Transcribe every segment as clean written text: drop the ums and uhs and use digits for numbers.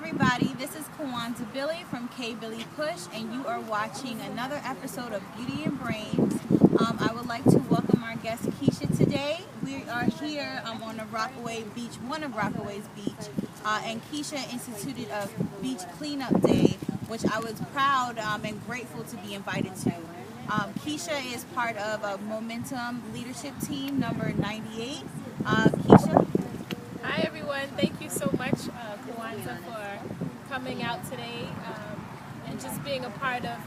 everybody, this is Kwanzaa Billy from K Billy Push, and you are watching another episode of Beauty and Brains. I would like to welcome our guest Keisha today. We are here on a Rockaway Beach, one of Rockaway's beach, and Keisha instituted a beach cleanup day, which I was proud and grateful to be invited to. Keisha is part of a Momentum leadership team, number 98. Keisha? Hi everyone, thank you so much, Kwanzaa, for coming out today and just being a part of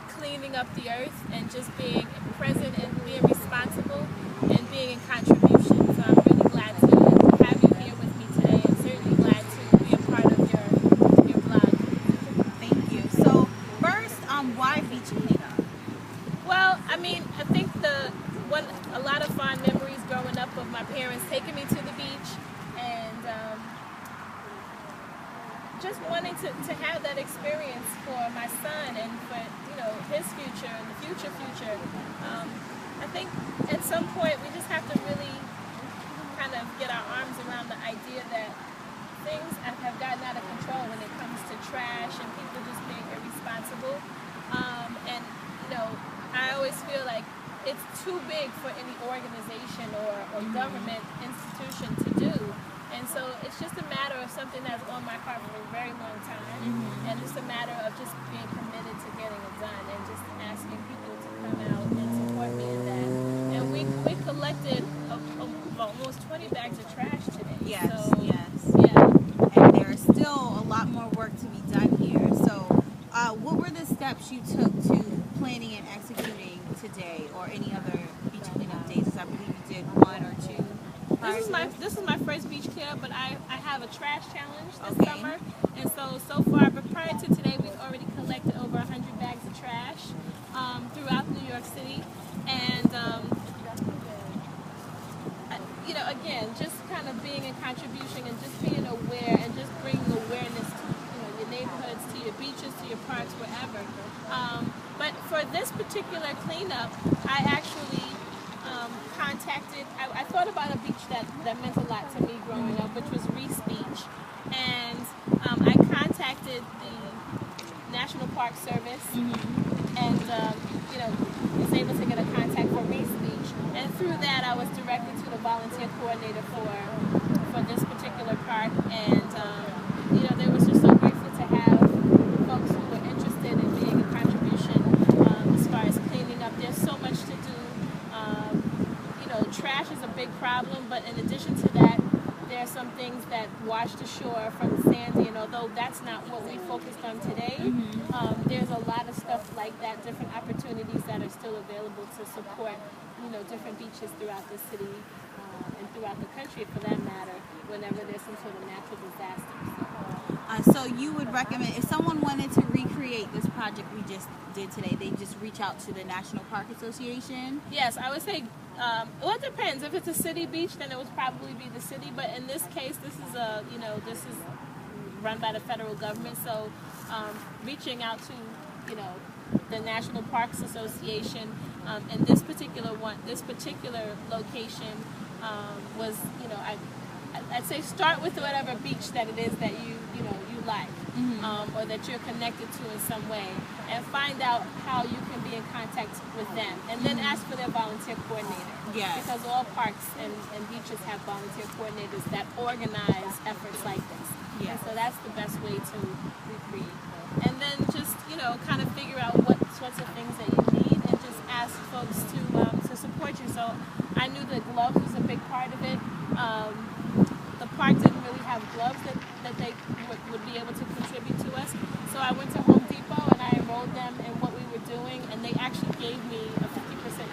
cleaning up the earth and just being present and being responsible and being in contribution. So I'm really glad to have you here with me today and certainly glad to be a part of your blog. Thank you. So first, why beach cleanup? Well, I mean, I think a lot of fond memories growing up of my parents taking me to the beach and just wanting to have that experience for my son and for his future and the future. I think at some point we just have to really kind of get our arms around the idea that things have gotten out of control when it comes to trash and people just being irresponsible. And I always feel like it's too big for any organization or government institution to do. And so it's just a matter of something that's on my heart for a very long time. And it's a matter of just being committed to getting it done and just asking people to come out and support me in that. And we collected almost 20 bags of trash today. Yes, so, yes. Yeah. And there's still a lot more work to be done here. So what were the steps you took to planning and executing today or any other beach cleanup days? I believe you did one or two. This is my first beach cleanup, but I have a trash challenge this summer, and so far, but prior to today, we've already collected over 100 bags of trash throughout New York City, and again, just kind of being in contribution and just being aware and just bringing awareness to your neighborhoods, to your beaches, to your parks, wherever. But for this particular cleanup, I actually I thought about a beach that meant a lot to me growing up, which was Reese Beach, and I contacted the National Park Service, and was able to get a contact for Reese Beach, and through that I was directed to the volunteer coordinator for this particular park, and they were just so grateful to have folks who were interested in being a contribution as far as cleaning up. There's so much to do. Trash is a big problem, but in addition to that, there are some things that wash ashore from Sandy, and although that's not what we focused on today, there's a lot of stuff like that, different opportunities that are still available to support, different beaches throughout the city and throughout the country, for that matter, whenever there's some sort of natural disaster. So you would recommend, if someone wanted to recreate this project we just did today, they just reach out to the National Park Association? Yes, I would say, well, it depends. If it's a city beach, then it would probably be the city. But in this case, this is run by the federal government. So reaching out to, the National Parks Association, and this particular location was, I'd say start with whatever beach that it is that you like, or that you're connected to in some way, and find out how you can be in contact with them, and then ask for their volunteer coordinator. Yes. Because all parks and beaches have volunteer coordinators that organize efforts like this. Yeah. And so that's the best way to recreate. And then just kind of figure out what sorts of things that you need, and just ask folks to support you. So I knew that gloves was a big part of it. The park didn't really have gloves that they would be able to contribute to us. So I went to Home Depot and I enrolled them in what we were doing, and they actually gave me a 50%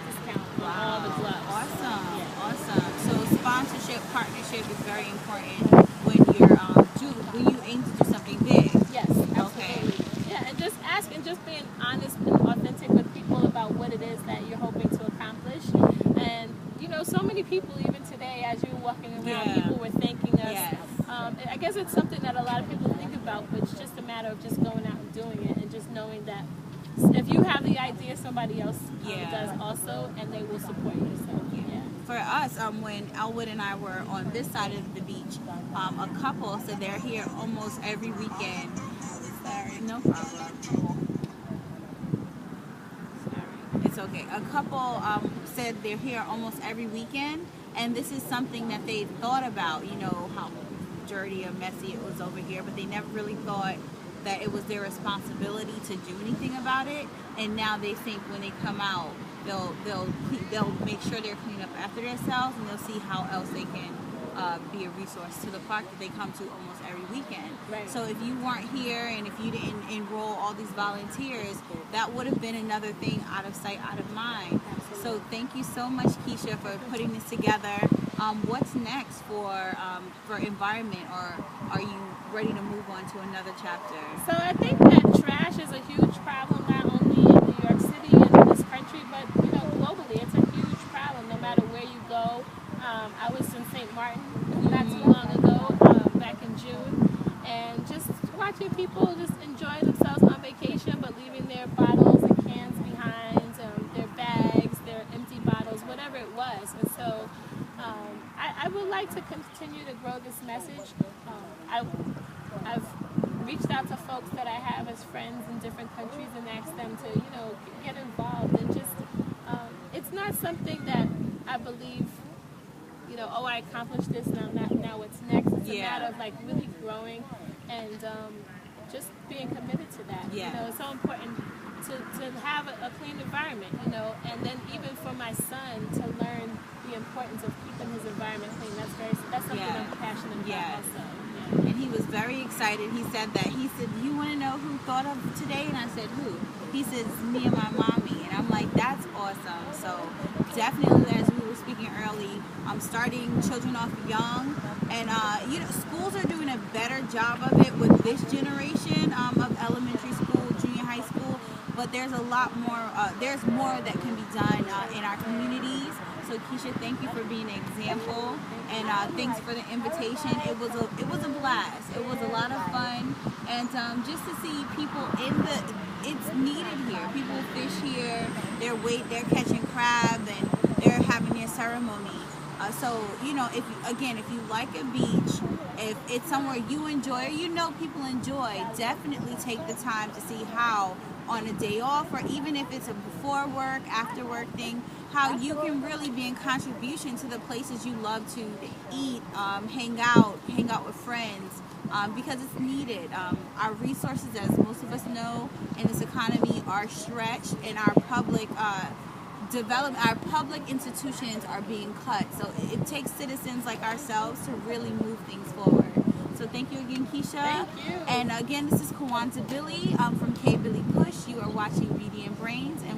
discount on all the gloves. Awesome. Yeah. Awesome. So sponsorship, partnership is very important when you're when you aim to do something big. Yes, absolutely. Okay. Yeah, and just ask and just being honest and authentic with people about what it is that you're hoping to accomplish. And so many people, even today, as you're walking around, people were thanking us. Yes. I guess it's something that a lot of people think about, but it's just a matter of just going out and doing it, and just knowing that if you have the idea, somebody else does also, and they will support you. So, yeah. for us, when Elwood and I were on this side of the beach, a couple said they're here almost every weekend. Sorry. No problem. It's okay. A couple said they're here almost every weekend, and this is something that they thought about, you know, how dirty or messy it was over here, but they never really thought that it was their responsibility to do anything about it. And now they think when they come out, they'll make sure they're cleaning up after themselves, and they'll see how else they can be a resource to the park that they come to almost every weekend. Right. So if you weren't here and if you didn't enroll all these volunteers, that would have been another thing out of sight, out of mind. So thank you so much, Keisha, for putting this together. What's next for environment, or are you ready to move on to another chapter? So I think that trash is a huge problem, not only in New York City and in this country, but globally. It's a huge problem no matter where you go. I was in St. Martin not too long ago, back in June, and just watching people just enjoy themselves on vacation, but leaving their bottles and cans behind, their bags, their empty bottles, whatever it was. And so I would like to continue to grow this message. I've reached out to folks that I have as friends in different countries and asked them to, get involved, and just, it's not something that I believe, I accomplished this, now what's next. It's a matter of really growing and just being committed to that. Yeah. It's so important to have a clean environment, and then even for my son to learn the importance of keeping his environment clean. That's something I'm passionate about also. And he was very excited. He said, you want to know who thought of today? And I said, who? He says, me and my mommy. And I'm like, that's awesome. So definitely, as we were speaking early, I'm starting children off young. And, schools are doing a better job of it with this generation of elementary school, junior high school. But there's a lot more, there's more that can be done in our communities. So Keisha, thank you for being an example, and thanks for the invitation. It was a blast. It was a lot of fun, and just to see people it's needed here. People fish here. They're catching crab, and they're having their ceremony. So if you like a beach, if it's somewhere you enjoy or people enjoy, definitely take the time to see how on a day off, or even if it's a before work, after work thing, how you can really be in contribution to the places you love to eat, hang out with friends, because it's needed. Our resources, as most of us know, in this economy are stretched, and our public institutions are being cut. So it takes citizens like ourselves to really move things forward. So thank you again, Keisha. Thank you. And again, this is Kwanzaa Billy from K Billy Push. You are watching Beauty and Brains, and